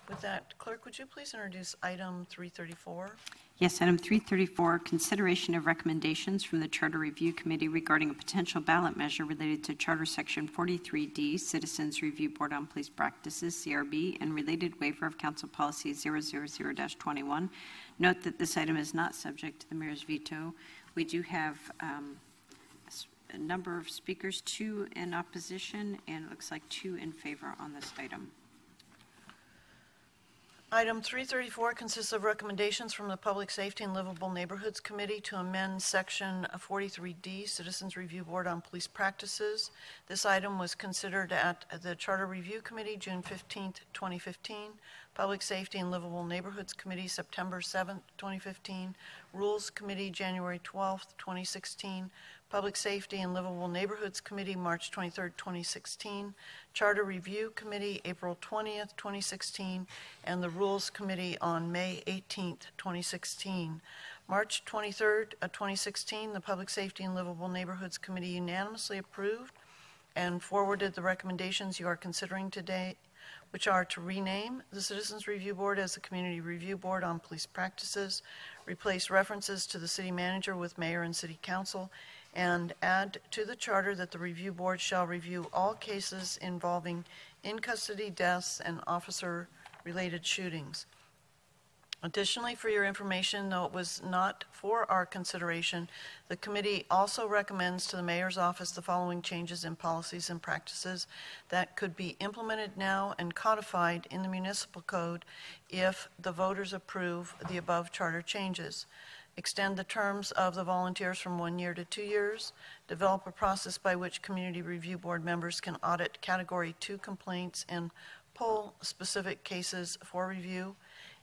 With that, Clerk, would you please introduce item 334? Yes, item 334, consideration of recommendations from the Charter Review Committee regarding a potential ballot measure related to Charter Section 43D, Citizens Review Board on Police Practices, CRB, and related waiver of Council Policy 000-21. Note that this item is not subject to the Mayor's veto. We do have a number of speakers, 2 in opposition, and it looks like 2 in favor on this item. Item 334 consists of recommendations from the Public Safety and Livable Neighborhoods Committee to amend Section 43D, Citizens Review Board on Police Practices. This item was considered at the Charter Review Committee June 15, 2015, Public Safety and Livable Neighborhoods Committee September 7, 2015, Rules Committee January 12, 2016, Public Safety and Livable Neighborhoods Committee March 23, 2016, Charter Review Committee April 20, 2016, and the Rules Committee on May 18, 2016. March 23, 2016, the Public Safety and Livable Neighborhoods Committee unanimously approved and forwarded the recommendations you are considering today, which are to rename the Citizens Review Board as the Community Review Board on Police Practices, replace references to the City Manager with Mayor and City Council, and add to the charter that the review board shall review all cases involving in-custody deaths and officer-related shootings. Additionally, for your information, though it was not for our consideration, the committee also recommends to the Mayor's office the following changes in policies and practices that could be implemented now and codified in the municipal code if the voters approve the above charter changes. Extend the terms of the volunteers from 1 year to 2 years, develop a process by which Community Review Board members can audit Category 2 complaints and pull specific cases for review,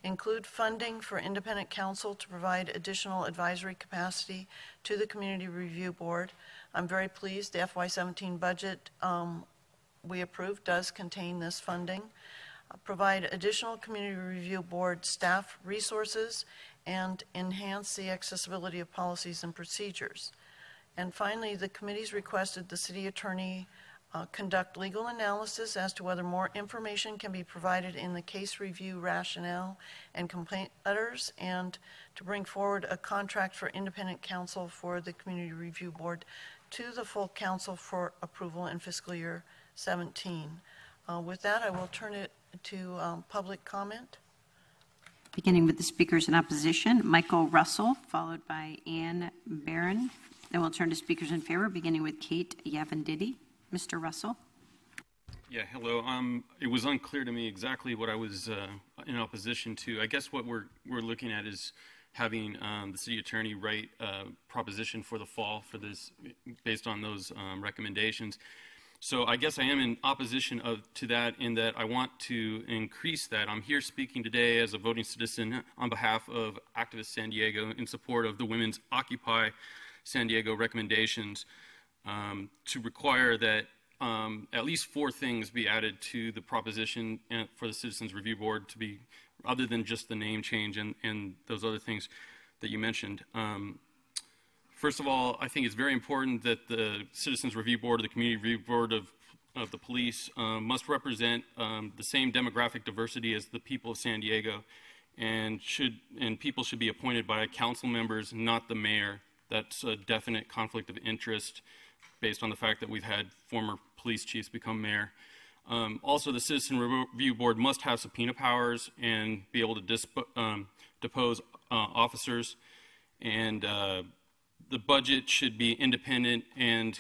include funding for independent counsel to provide additional advisory capacity to the Community Review Board. I'm very pleased the FY17 budget we approved does contain this funding. Provide additional Community Review Board staff resources and enhance the accessibility of policies and procedures. And finally, the committee's requested the city attorney conduct legal analysis as to whether more information can be provided in the case review rationale and complaint letters, and to bring forward a contract for independent counsel for the Community Review Board to the full council for approval in fiscal year 17. With that, I will turn it to public comment. Beginning with the speakers in opposition, Michael Russell, followed by Ann Barron. Then we'll turn to speakers in favor, beginning with Kate Yavandidi. Mr. Russell. Yeah, hello. It was unclear to me exactly what I was in opposition to. I guess what we're looking at is having the city attorney write a proposition for the fall for this, based on those recommendations. So I guess I am in opposition to that, in that I want to increase that. I'm here speaking today as a voting citizen on behalf of Activist San Diego in support of the Women's Occupy San Diego recommendations to require that at least 4 things be added to the proposition for the Citizens Review Board to be, other than just the name change and those other things that you mentioned. First of all, I think it's very important that the Citizens Review Board or the Community Review Board of the police must represent the same demographic diversity as the people of San Diego, and people should be appointed by council members, not the mayor. That's a definite conflict of interest based on the fact that we've had former police chiefs become mayor. Also, the Citizen Review Board must have subpoena powers and be able to depose officers, and the budget should be independent and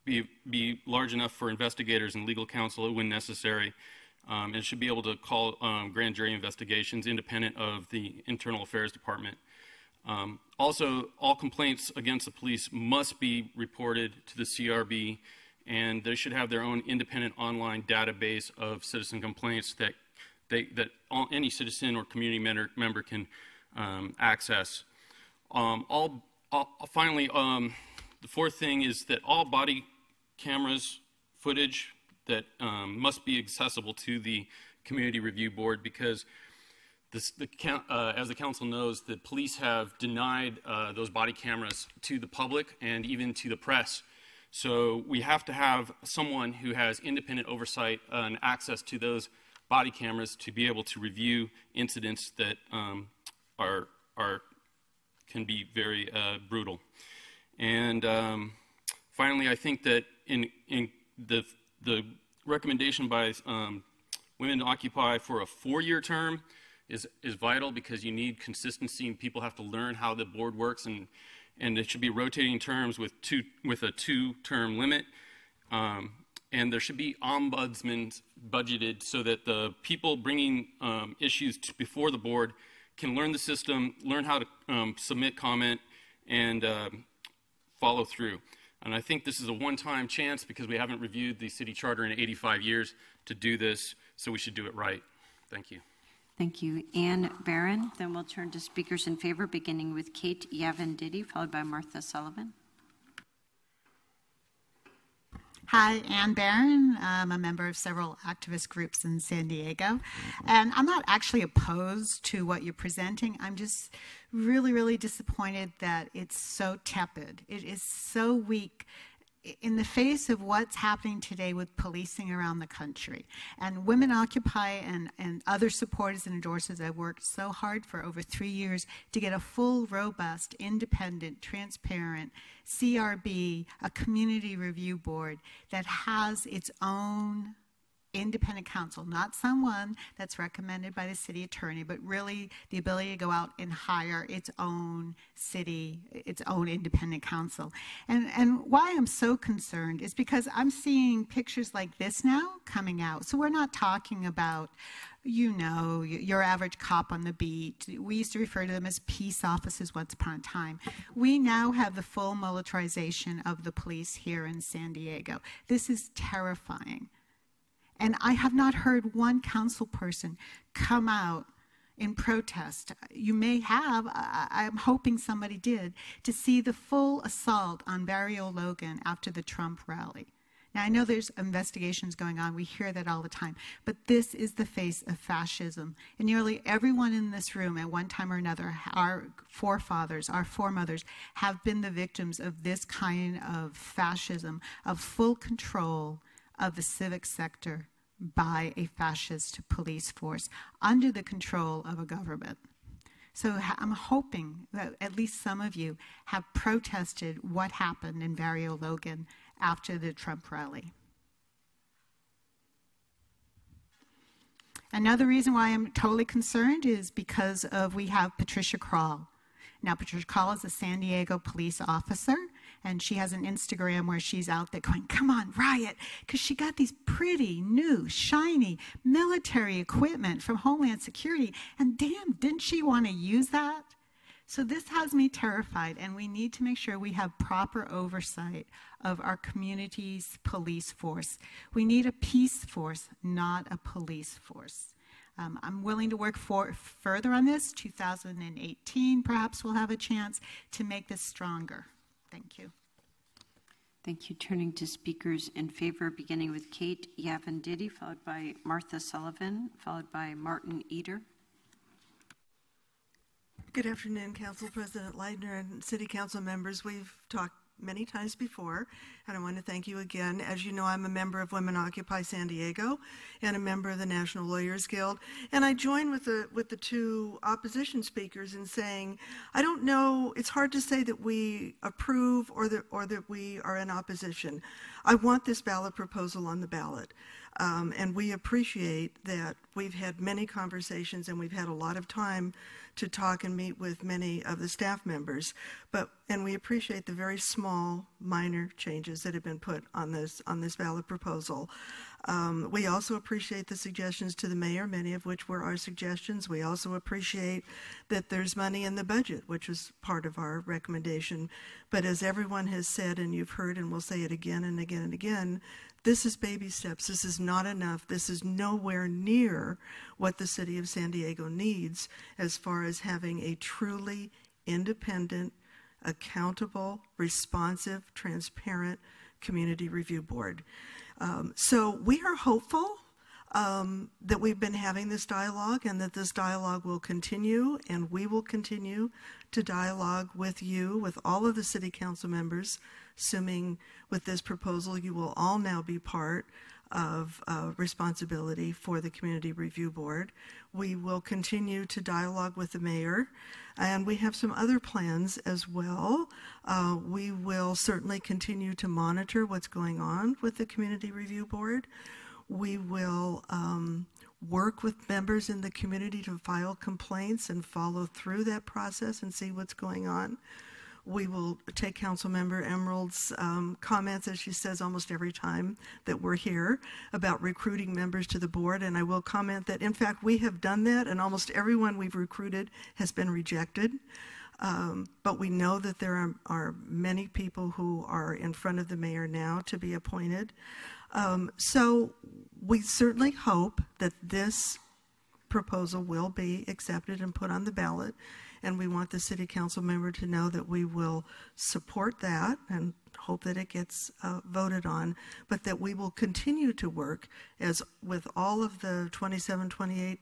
be large enough for investigators and legal counsel when necessary. And it should be able to call grand jury investigations independent of the Internal Affairs Department. Also, all complaints against the police must be reported to the CRB, and they should have their own independent online database of citizen complaints that any citizen or community member can access. Finally, the 4th thing is that all body cameras footage that must be accessible to the Community Review Board, because as the council knows, the police have denied those body cameras to the public and even to the press. So we have to have someone who has independent oversight and access to those body cameras to be able to review incidents that can be very brutal. And finally, I think that in the recommendation by Women Occupy for a 4-year term is vital, because you need consistency and people have to learn how the board works, and it should be rotating terms with a 2-term limit. And there should be ombudsmen budgeted so that the people bringing issues before the board can learn the system, learn how to submit comment, and follow through. And I think this is a one-time chance, because we haven't reviewed the city charter in 85 years to do this, so we should do it right. Thank you. Thank you. Ann Barron. Then we'll turn to speakers in favor, beginning with Kate Yavenditti, followed by Martha Sullivan. Hi, Ann Barron. I'm a member of several activist groups in San Diego. And I'm not actually opposed to what you're presenting. I'm just really, really disappointed that it's so tepid. It is so weak in the face of what's happening today with policing around the country. And Women Occupy and other supporters and endorsers have worked so hard for over 3 years to get a full, robust, independent, transparent CRB, a community review board that has its own independent counsel, not someone that's recommended by the city attorney, but really the ability to go out and hire its own city, its own independent counsel. And why I'm so concerned is because I'm seeing pictures like this now coming out. So we're not talking about, you know, your average cop on the beat. We used to refer to them as peace officers once upon a time. We now have the full militarization of the police here in San Diego. This is terrifying. And I have not heard one council person come out in protest. You may have, I'm hoping somebody did, to see the full assault on Barrio Logan after the Trump rally. Now, I know there's investigations going on. We hear that all the time. But this is the face of fascism. And nearly everyone in this room at one time or another, our forefathers, our foremothers, have been the victims of this kind of fascism, of full control of the civic sector by a fascist police force under the control of a government. So I'm hoping that at least some of you have protested what happened in Barrio Logan after the Trump rally. Another reason why I'm totally concerned is because of we have Patricia Krall. Now, Patricia Krall is a San Diego police officer, and she has an Instagram where she's out there going, come on, riot, because she got these pretty, new, shiny military equipment from Homeland Security, and damn, didn't she want to use that? So this has me terrified, and we need to make sure we have proper oversight of our community's police force. We need a peace force, not a police force. I'm willing to work further on this. 2018, perhaps we'll have a chance to make this stronger. Thank you. Thank you. Turning to speakers in favor, beginning with Kate Yavenditti, followed by Martha Sullivan, followed by Martin Eder. Good afternoon, Council President Leidner and City Council members. We've talked many times before, and I want to thank you again. As you know, I'm a member of Women Occupy San Diego and a member of the National Lawyers Guild, and I join with the two opposition speakers in saying, I don't know, it's hard to say that we approve or that we are in opposition. I want this ballot proposal on the ballot. And we appreciate that we've had many conversations and we've had a lot of time to talk and meet with many of the staff members, and we appreciate the very small, minor changes that have been put on this ballot proposal. We also appreciate the suggestions to the mayor, many of which were our suggestions. We also appreciate that there's money in the budget, which was part of our recommendation. But as everyone has said, and you've heard, and we'll say it again and again and again, this is baby steps. This is not enough. This is nowhere near what the city of San Diego needs as far as having a truly independent, accountable, responsive, transparent community review board. So we are hopeful that we've been having this dialogue and that this dialogue will continue, and we will continue to dialogue with you, with all of the city council members, assuming with this proposal you will all now be part of responsibility for the Community Review Board. We will continue to dialogue with the mayor, and we have some other plans as well. We will certainly continue to monitor what's going on with the Community Review Board. We will work with members in the community to file complaints and follow through that process and see what's going on. We will take Councilmember Emerald's comments, as she says almost every time that we're here, about recruiting members to the board. And I will comment that, in fact, we have done that, and almost everyone we've recruited has been rejected. But we know that there are many people who are in front of the mayor now to be appointed. So we certainly hope that this proposal will be accepted and put on the ballot. And we want the city council member to know that we will support that and hope that it gets voted on, but that we will continue to work as with all of the 27, 28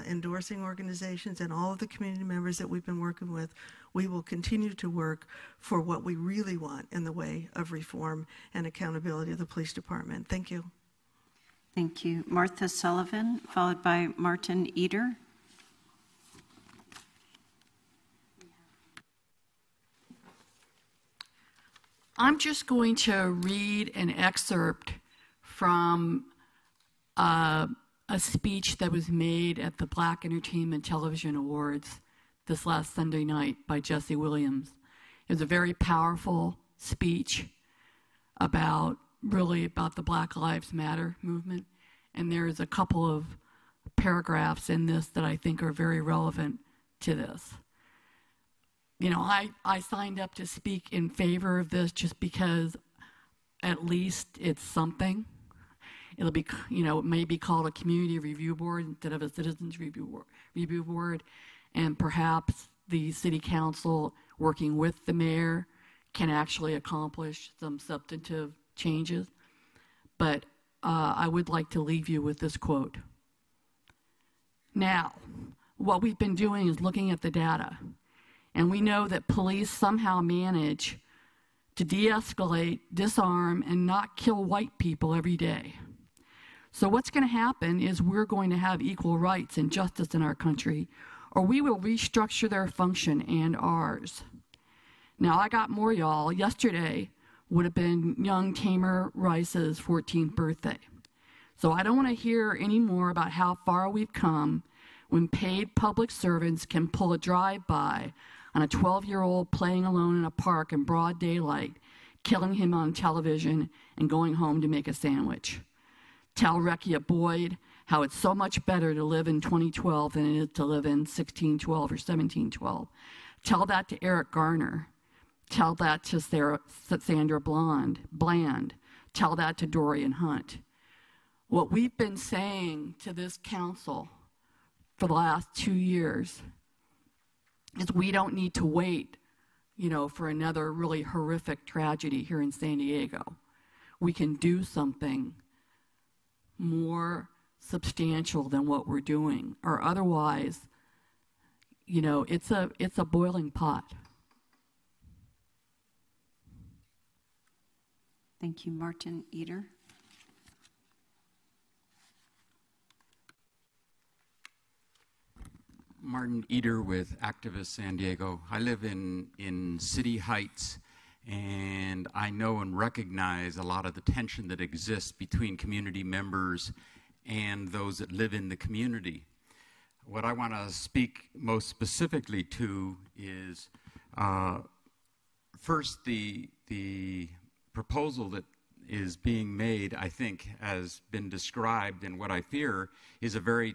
endorsing organizations and all of the community members that we've been working with. We will continue to work for what we really want in the way of reform and accountability of the police department. Thank you. Thank you. Martha Sullivan, followed by Martin Eder. I'm just going to read an excerpt from a speech that was made at the Black Entertainment Television Awards this last Sunday night by Jesse Williams. It was a very powerful speech about the Black Lives Matter movement, and there's a couple of paragraphs in this that I think are very relevant to this. You know, I signed up to speak in favor of this just because at least it's something. It'll be, it may be called a community review board instead of a citizens review board, and perhaps the city council working with the mayor can actually accomplish some substantive changes. But I would like to leave you with this quote. Now, what we've been doing is looking at the data. And we know that police somehow manage to de-escalate, disarm, and not kill white people every day. So what's going to happen is we're going to have equal rights and justice in our country, or we will restructure their function and ours. Now, I got more, y'all. Yesterday would have been young Tamer Rice's 14th birthday. So I don't want to hear any more about how far we've come when paid public servants can pull a drive-by on a 12-year-old playing alone in a park in broad daylight, killing him on television and going home to make a sandwich. Tell Rekia Boyd how it's so much better to live in 2012 than it is to live in 1612 or 1712. Tell that to Eric Garner. Tell that to Sandra Bland. Tell that to Dorian Hunt. What we've been saying to this council for the last 2 years is we don't need to wait, for another really horrific tragedy here in San Diego. We can do something more substantial than what we're doing, or otherwise, it's a boiling pot. Thank you, Martin Eder. Martin Eder with Activist San Diego. I live in City Heights, and I know and recognize a lot of the tension that exists between community members and those that live in the community. What I want to speak most specifically to is first the proposal that is being made, I think, has been described, and what I fear is a very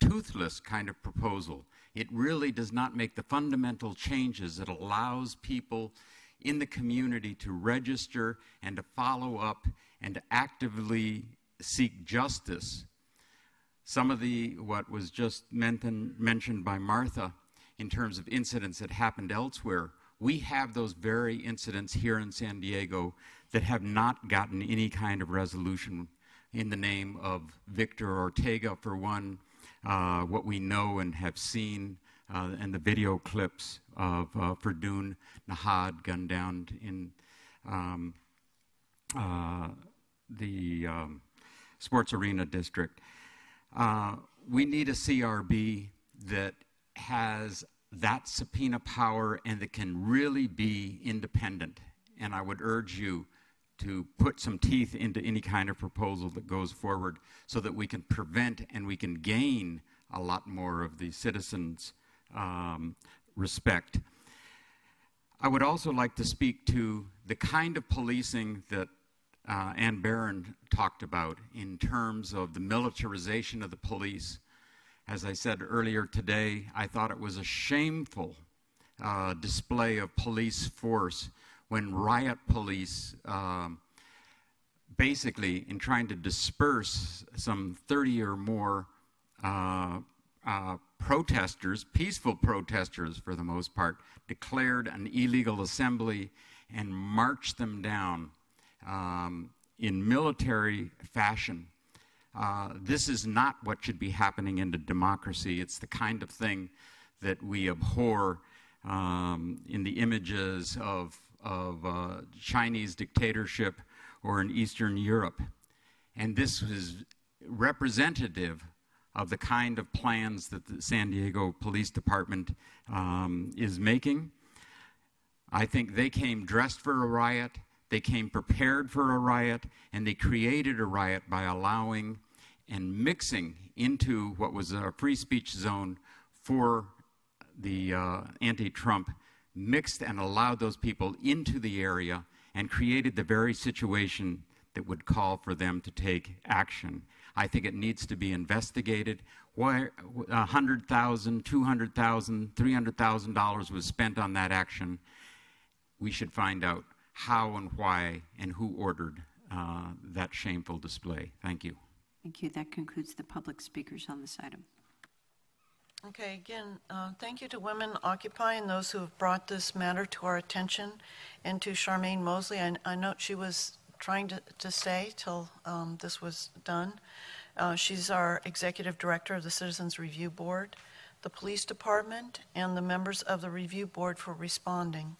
toothless kind of proposal. It really does not make the fundamental changes that allows people in the community to register and to follow up and to actively seek justice. Some of what was just mentioned by Martha in terms of incidents that happened elsewhere, we have those very incidents here in San Diego that have not gotten any kind of resolution in the name of Victor Ortega, for one. What we know and have seen, and the video clips of Ferdun Nahad gunned down in sports arena district. We need a CRB that has that subpoena power and that can really be independent. And I would urge you to put some teeth into any kind of proposal that goes forward so that we can prevent and we can gain a lot more of the citizens' respect. I would also like to speak to the kind of policing that Ann Barron talked about in terms of the militarization of the police. As I said earlier today, I thought it was a shameful display of police force when riot police, basically in trying to disperse some 30 or more protesters, peaceful protesters for the most part, declared an illegal assembly and marched them down in military fashion. This is not what should be happening in a democracy. It's the kind of thing that we abhor in the images of Chinese dictatorship or in Eastern Europe. And this is representative of the kind of plans that the San Diego Police Department is making. I think they came dressed for a riot, they came prepared for a riot, and they created a riot by allowing and mixing into what was a free speech zone for the anti-Trump, mixed and allowed those people into the area and created the very situation that would call for them to take action. I think it needs to be investigated. Why $100,000, $200,000, $300,000 was spent on that action? We should find out how and why and who ordered that shameful display. Thank you. Thank you. That concludes the public speakers on this item. Okay, again, thank you to Women Occupy and those who have brought this matter to our attention, and to Charmaine Mosley. I note she was trying to stay till this was done. She's our Executive Director of the Citizens Review Board, the Police Department, and the members of the Review Board for responding.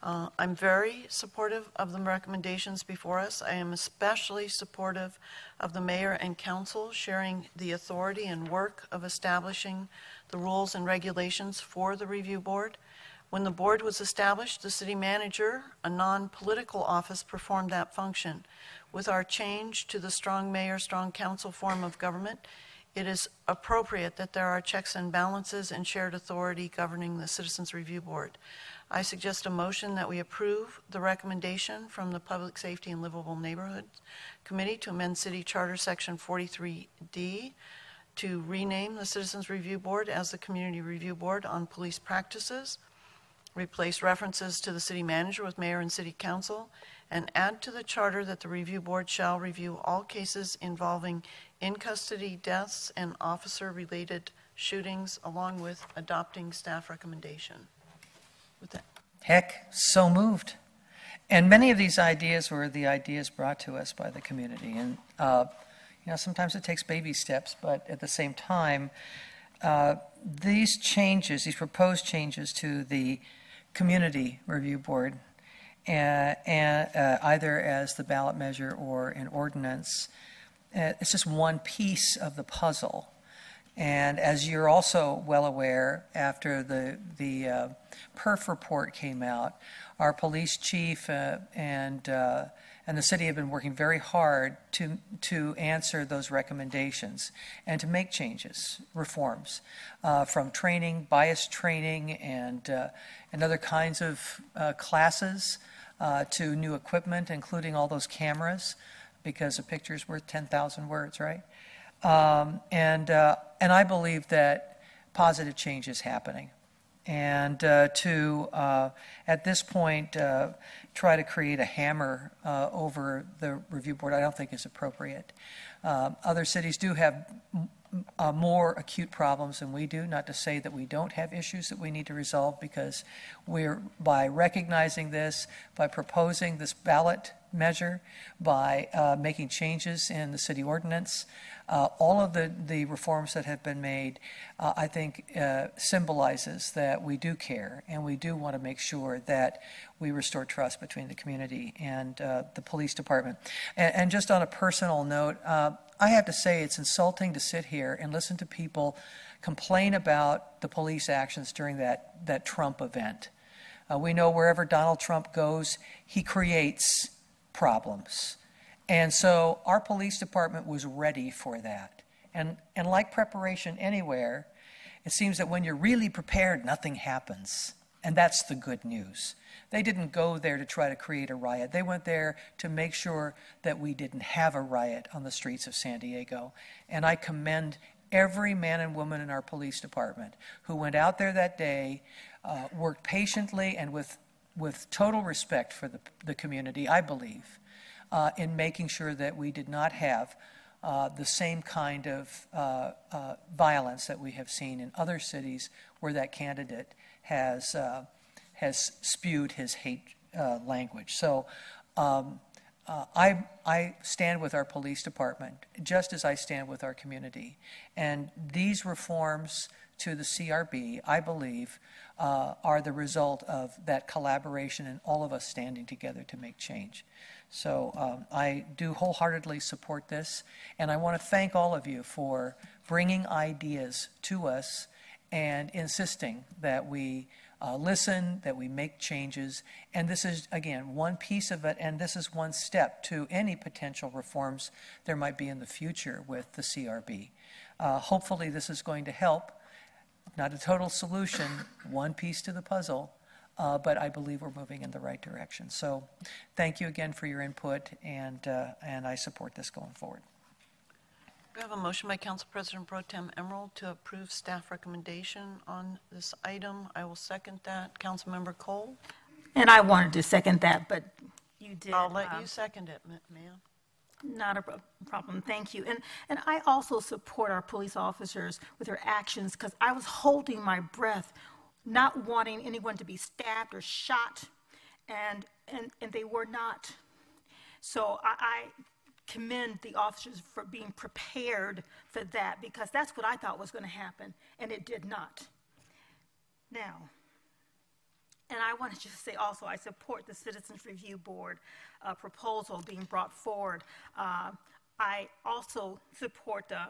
I'm very supportive of the recommendations before us. I am especially supportive of the mayor and council sharing the authority and work of establishing the rules and regulations for the review board. When the board was established, the city manager, a non-political office, performed that function. With our change to the strong mayor, strong council form of government, it is appropriate that there are checks and balances and shared authority governing the Citizens Review Board. I suggest a motion that we approve the recommendation from the Public Safety and Livable Neighborhoods Committee to amend City Charter Section 43D to rename the Citizens Review Board as the Community Review Board on Police Practices, replace references to the city manager with mayor and city council, and add to the charter that the review board shall review all cases involving in-custody deaths and officer-related shootings, along with adopting staff recommendation. With that. Heck, so moved. And many of these ideas were the ideas brought to us by the community. And, sometimes it takes baby steps, but at the same time, these changes, these proposed changes to the Community Review Board, and either as the ballot measure or an ordinance, it's just one piece of the puzzle. And as you're also well aware, after the PERF report came out, our police chief and the city have been working very hard to answer those recommendations and to make changes, reforms, from training, bias training, and other kinds of classes, to new equipment, including all those cameras, because a picture's worth 10,000 words, right? And I believe that positive change is happening. And at this point, try to create a hammer over the review board, I don't think is appropriate. Other cities do have more acute problems than we do, not to say that we don't have issues that we need to resolve, because by recognizing this, by proposing this ballot measure, by making changes in the city ordinance. All of the reforms that have been made, I think, symbolizes that we do care and we do want to make sure that we restore trust between the community and the police department. And just on a personal note, I have to say it's insulting to sit here and listen to people complain about the police actions during that Trump event. We know wherever Donald Trump goes, he creates problems. And so our police department was ready for that. And like preparation anywhere, it seems that when you're really prepared, nothing happens. And that's the good news. They didn't go there to try to create a riot. They went there to make sure that we didn't have a riot on the streets of San Diego. And I commend every man and woman in our police department who went out there that day, worked patiently and with total respect for the community, I believe, in making sure that we did not have the same kind of violence that we have seen in other cities where that candidate has spewed his hate language. So I stand with our police department, just as I stand with our community. And these reforms to the CRB, I believe, are the result of that collaboration and all of us standing together to make change. So I do wholeheartedly support this, and I want to thank all of you for bringing ideas to us and insisting that we listen, that we make changes. And this is, again, one piece of it, and this is one step to any potential reforms there might be in the future with the CRB. Hopefully this is going to help. Not a total solution, one piece to the puzzle, but I believe we're moving in the right direction. So thank you again for your input, and I support this going forward. We have a motion by Council President Pro Tem Emerald to approve staff recommendation on this item. I will second that. Councilmember Cole? And I wanted to second that, but you did. I'll let you second it, ma'am. Not a problem. Thank you. And I also support our police officers with their actions, because I was holding my breath, not wanting anyone to be stabbed or shot, and they were not. So I commend the officers for being prepared for that, because that's what I thought was going to happen, and it did not. Now, and I want to just say also, I support the Citizens Review Board proposal being brought forward. I also support the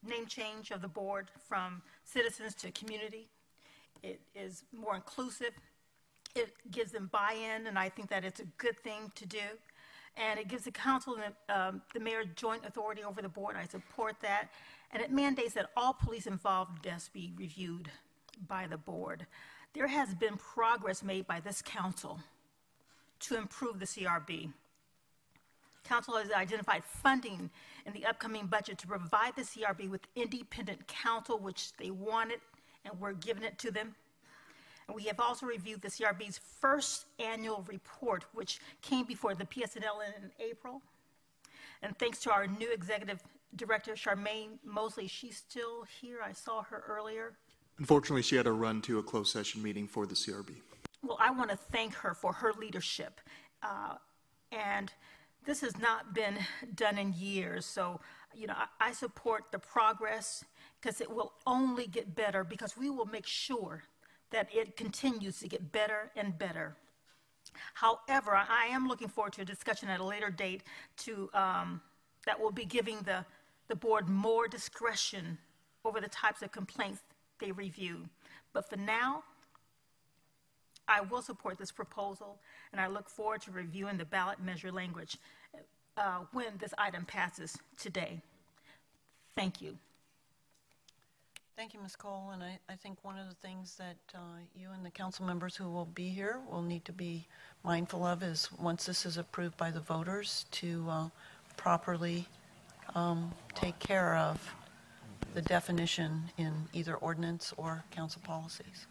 name change of the board from citizens to community. It is more inclusive. It gives them buy-in, and I think that it's a good thing to do. And it gives the council and the mayor joint authority over the board. I support that. And it mandates that all police involved deaths be reviewed by the board. There has been progress made by this council to improve the CRB. Council has identified funding in the upcoming budget to provide the CRB with independent counsel, which they wanted, and we're giving it to them. And we have also reviewed the CRB's first annual report, which came before the PSNL in April. And thanks to our new executive director, Charmaine Mosley, she's still here. I saw her earlier. Unfortunately, she had to run to a closed session meeting for the CRB. Well, I want to thank her for her leadership. And this has not been done in years. So, you know, I support the progress, because it will only get better, because we will make sure that it continues to get better and better. However, I am looking forward to a discussion at a later date to that will be giving the board more discretion over the types of complaints they review. But for now, I will support this proposal, and I look forward to reviewing the ballot measure language when this item passes today. Thank you. Thank you, Ms. Cole. And I think one of the things that you and the council members who will be here will need to be mindful of is, once this is approved by the voters, to properly take care of the definition in either ordinance or council policies.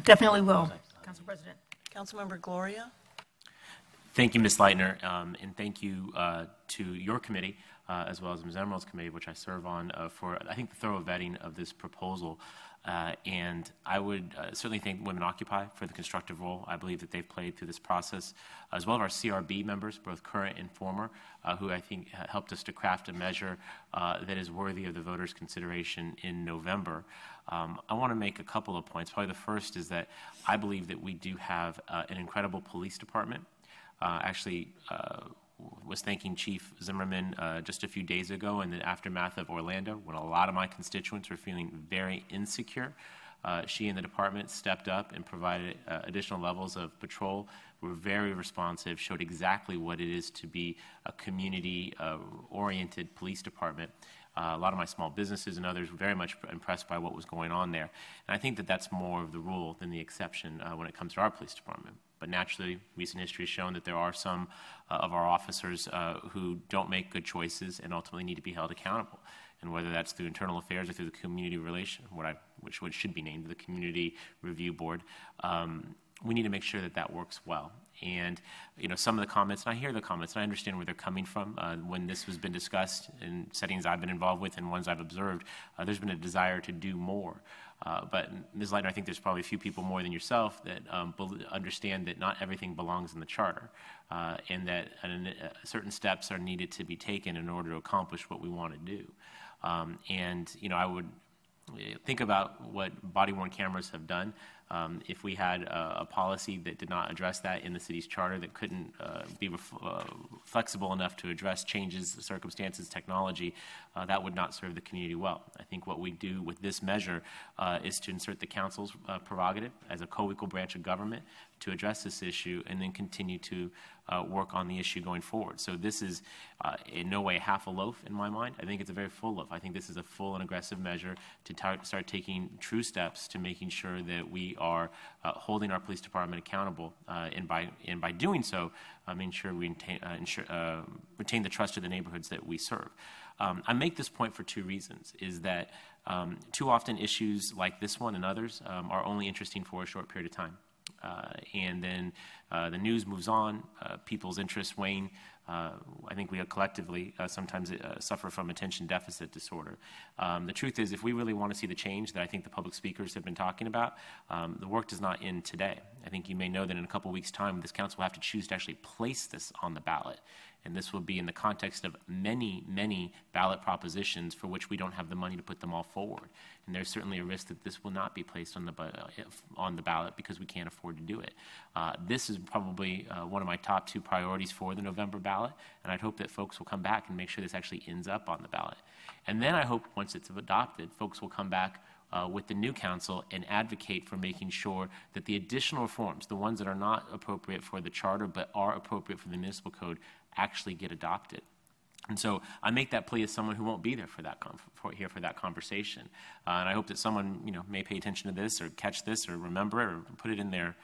Definitely will, Council President. Councilmember Gloria? Thank you, Ms. Leitner, and thank you to your committee, as well as Ms. Emerald's committee, which I serve on, for, I think, the thorough vetting of this proposal. And I would certainly thank Women Occupy for the constructive role I believe that they've played through this process, as well as our CRB members, both current and former, who I think helped us to craft a measure that is worthy of the voters' consideration in November. I want to make a couple of points. Probably the first is that I believe that we do have an incredible police department. Actually, was thanking Chief Zimmerman just a few days ago in the aftermath of Orlando, when a lot of my constituents were feeling very insecure. She and the department stepped up and provided additional levels of patrol, were very responsive, showed exactly what it is to be a community-oriented police department. A lot of my small businesses and others were very much impressed by what was going on there. And I think that that's more of the rule than the exception when it comes to our police department. But naturally, recent history has shown that there are some of our officers who don't make good choices and ultimately need to be held accountable. And whether that's through internal affairs or through the community relation, which should be named the Community Review Board, we need to make sure that that works well. And some of the comments, and I hear the comments, and I understand where they're coming from. When this has been discussed in settings I've been involved with and ones I've observed, there's been a desire to do more. But Ms. Leitner, I think there's probably a few people more than yourself that understand that not everything belongs in the charter, and that certain steps are needed to be taken in order to accomplish what we want to do. I would think about what body-worn cameras have done. If we had a policy that did not address that in the city's charter, that couldn't be flexible enough to address changes, circumstances, technology, that would not serve the community well. I think what we do with this measure is to insert the council's prerogative as a co-equal branch of government to address this issue and then continue to work on the issue going forward. So this is in no way half a loaf in my mind. I think it's a very full loaf. I think this is a full and aggressive measure to start taking true steps to making sure that we are holding our police department accountable, and by doing so, ensure we retain the trust of the neighborhoods that we serve. I make this point for two reasons, is that too often issues like this one and others are only interesting for a short period of time. And then the news moves on, people's interests wane. I think we collectively sometimes suffer from attention deficit disorder. The truth is, if we really want to see the change that I think the public speakers have been talking about, the work does not end today. I think you may know that in a couple weeks' time, this council will have to choose to actually place this on the ballot. And this will be in the context of many, many ballot propositions for which we don't have the money to put them all forward. And there's certainly a risk that this will not be placed on the ballot because we can't afford to do it. This is probably one of my top two priorities for the November ballot, and I'd hope that folks will come back and make sure this actually ends up on the ballot. And then I hope once it's adopted, folks will come back with the new council and advocate for making sure that the additional reforms, the ones that are not appropriate for the charter but are appropriate for the municipal code, actually get adopted. And so I make that plea as someone who won't be there for that conversation. And I hope that someone may pay attention to this or catch this or remember it or put it in their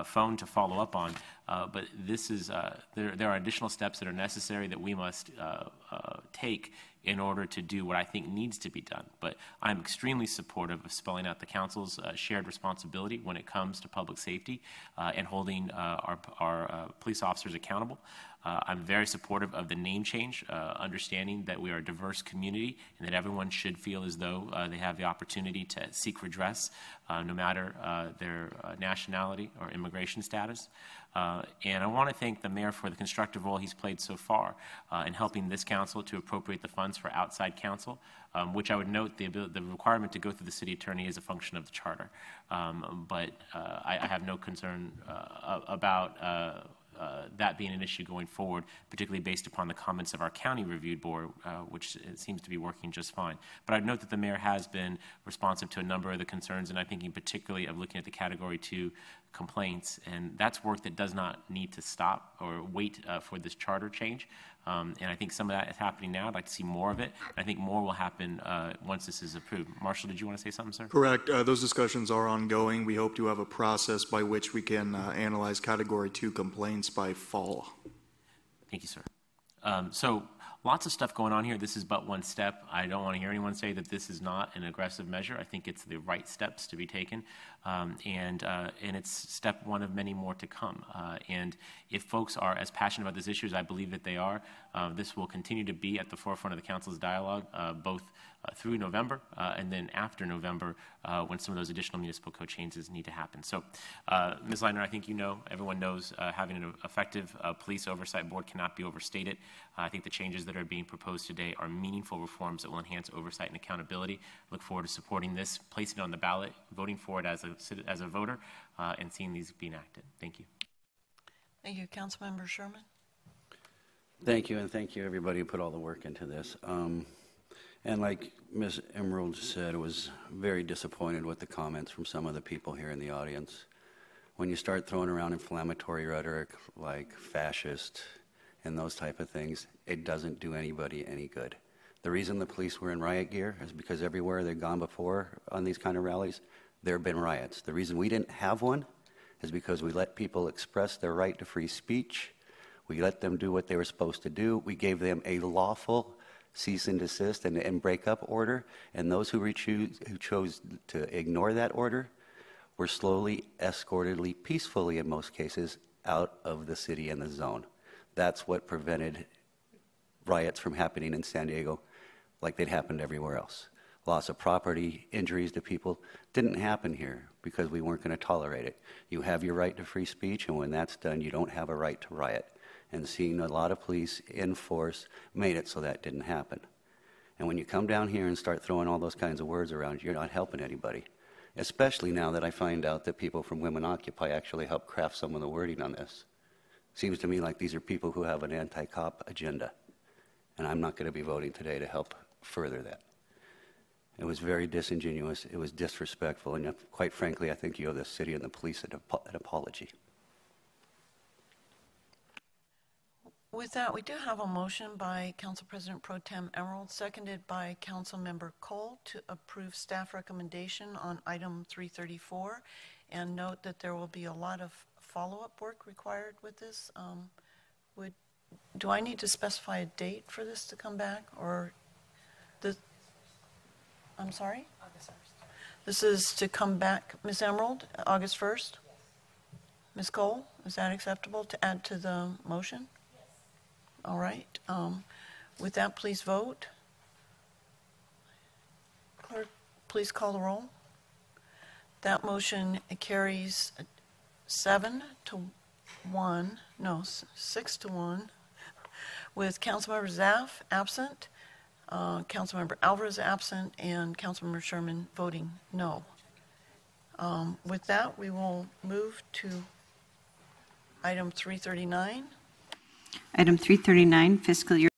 phone to follow up on. But this is there are additional steps that are necessary that we must take in order to do what I think needs to be done. But I'm extremely supportive of spelling out the council's shared responsibility when it comes to public safety and holding our police officers accountable. I'm very supportive of the name change, understanding that we are a diverse community and that everyone should feel as though they have the opportunity to seek redress, no matter their nationality or immigration status. And I want to thank the mayor for the constructive role he's played so far in helping this council to appropriate the funds for outside counsel, which I would note the requirement to go through the city attorney is a function of the charter. But I have no concern about that being an issue going forward, particularly based upon the comments of our county review board, which seems to be working just fine. But I'd note that the mayor has been responsive to a number of the concerns, and I'm thinking particularly of looking at the Category 2 complaints, and that's work that does not need to stop or wait for this charter change. And I think some of that is happening now. I'd like to see more of it. I think more will happen once this is approved. Marshall, did you want to say something, sir? Correct. Those discussions are ongoing. We hope to have a process by which we can analyze Category 2 complaints by fall. Thank you, sir. So lots of stuff going on here. This is but one step. I don't want to hear anyone say that this is not an aggressive measure. I think it's the right steps to be taken, and it's step one of many more to come. And if folks are as passionate about this issue as I believe that they are, this will continue to be at the forefront of the council's dialogue, both through November and then after November, when some of those additional municipal code changes need to happen. So, Ms. Leitner, I think everyone knows having an effective police oversight board cannot be overstated. I think the changes that are being proposed today are meaningful reforms that will enhance oversight and accountability. Look forward to supporting this, placing it on the ballot, voting for it as a voter, and seeing these be enacted. Thank you. Thank you. Councilmember Sherman. Thank you, and thank you everybody who put all the work into this. And like Ms. Emerald said, I was very disappointed with the comments from some of the people here in the audience. When you start throwing around inflammatory rhetoric like fascist and those type of things, it doesn't do anybody any good. The reason the police were in riot gear is because everywhere they've gone before on these kind of rallies, there have been riots. The reason we didn't have one is because we let people express their right to free speech. We let them do what they were supposed to do. We gave them a lawful cease and desist and break up order, and those who chose to ignore that order were slowly, escortedly, peacefully in most cases, out of the city and the zone. That's what prevented riots from happening in San Diego like they'd happened everywhere else. Loss of property, injuries to people didn't happen here because we weren't going to tolerate it. You have your right to free speech, and when that's done, you don't have a right to riot. And seeing a lot of police in force made it so that didn't happen. And when you come down here and start throwing all those kinds of words around, you're not helping anybody. Especially now that I find out that people from Women Occupy actually helped craft some of the wording on this. Seems to me like these are people who have an anti-cop agenda. And I'm not going to be voting today to help further that. It was very disingenuous. It was disrespectful. And quite frankly, I think you owe the city and the police an apology. With that, we do have a motion by Council President Pro Tem Emerald, seconded by Council Member Cole, to approve staff recommendation on item 334. And note that there will be a lot of follow-up work required with this. Do I need to specify a date for this to come back, or I'm sorry? August 1st. This is to come back, Ms. Emerald, August 1st? Yes. Ms. Cole, is that acceptable to add to the motion? Yes. All right. With that, please vote. Clerk, please call the roll. That motion carries 6 to 1, with Councilmember Zaff absent, Councilmember Alvarez absent, and Councilmember Sherman voting no. With that, we will move to item 339. Item 339, fiscal year